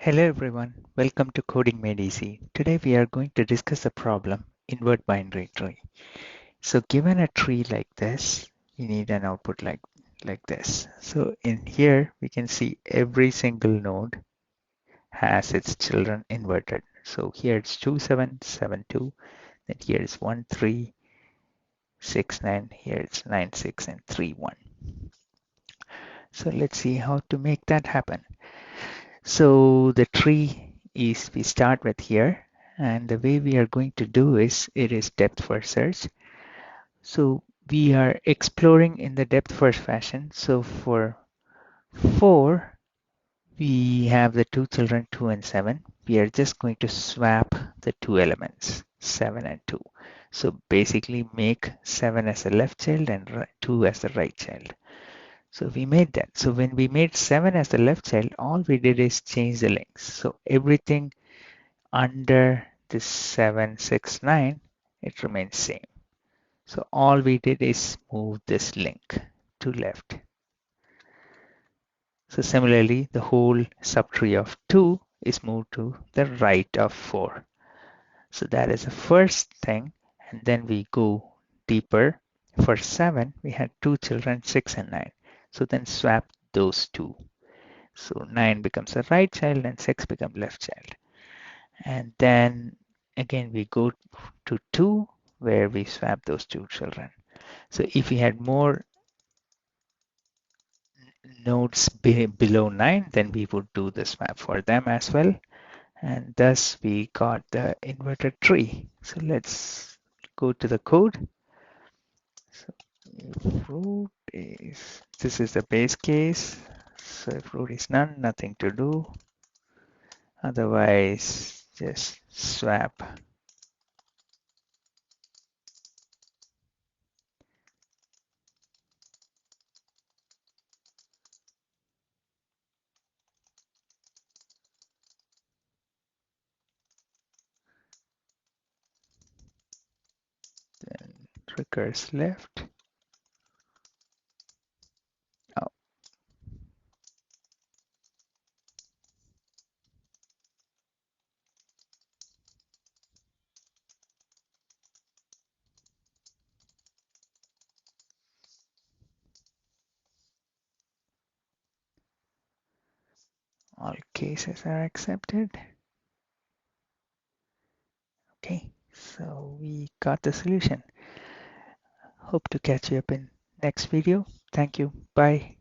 Hello everyone, welcome to Coding Made Easy. Today we are going to discuss the problem invert binary tree. So given a tree like this, we need an output like this. So in here we can see every single node has its children inverted. So here it's 2 7 7 2, then here is 1 3 6 9, here it's 9 6 and 3 1. So let's see how to make that happen. So the tree is, we start with here, and the way we are going to do is, it is depth first search. So we are exploring in the depth first fashion. So for 4, we have the two children 2 and 7. We are just going to swap the two elements 7 and 2. So basically make 7 as the left child and 2 as the right child. So we made that. So when we made 7 as the left child, all we did is change the links. So everything under this 7, 6, 9, it remains same. So all we did is move this link to left. So similarly, the whole subtree of 2 is moved to the right of 4. So that is the first thing. And then we go deeper. For 7, we had two children, 6 and 9. So then swap those two. So 9 becomes a right child and 6 becomes left child. And then again we go to 2 where we swap those two children. So if we had more nodes below 9, then we would do the swap for them as well. And thus we got the inverted tree. So let's go to the code. So if root is, this is the base case. So if root is none, nothing to do. Otherwise, just swap. Then recurse left. Oh, all cases are accepted. Okay, so we got the solution. Hope to catch you up in next video. Thank you. Bye.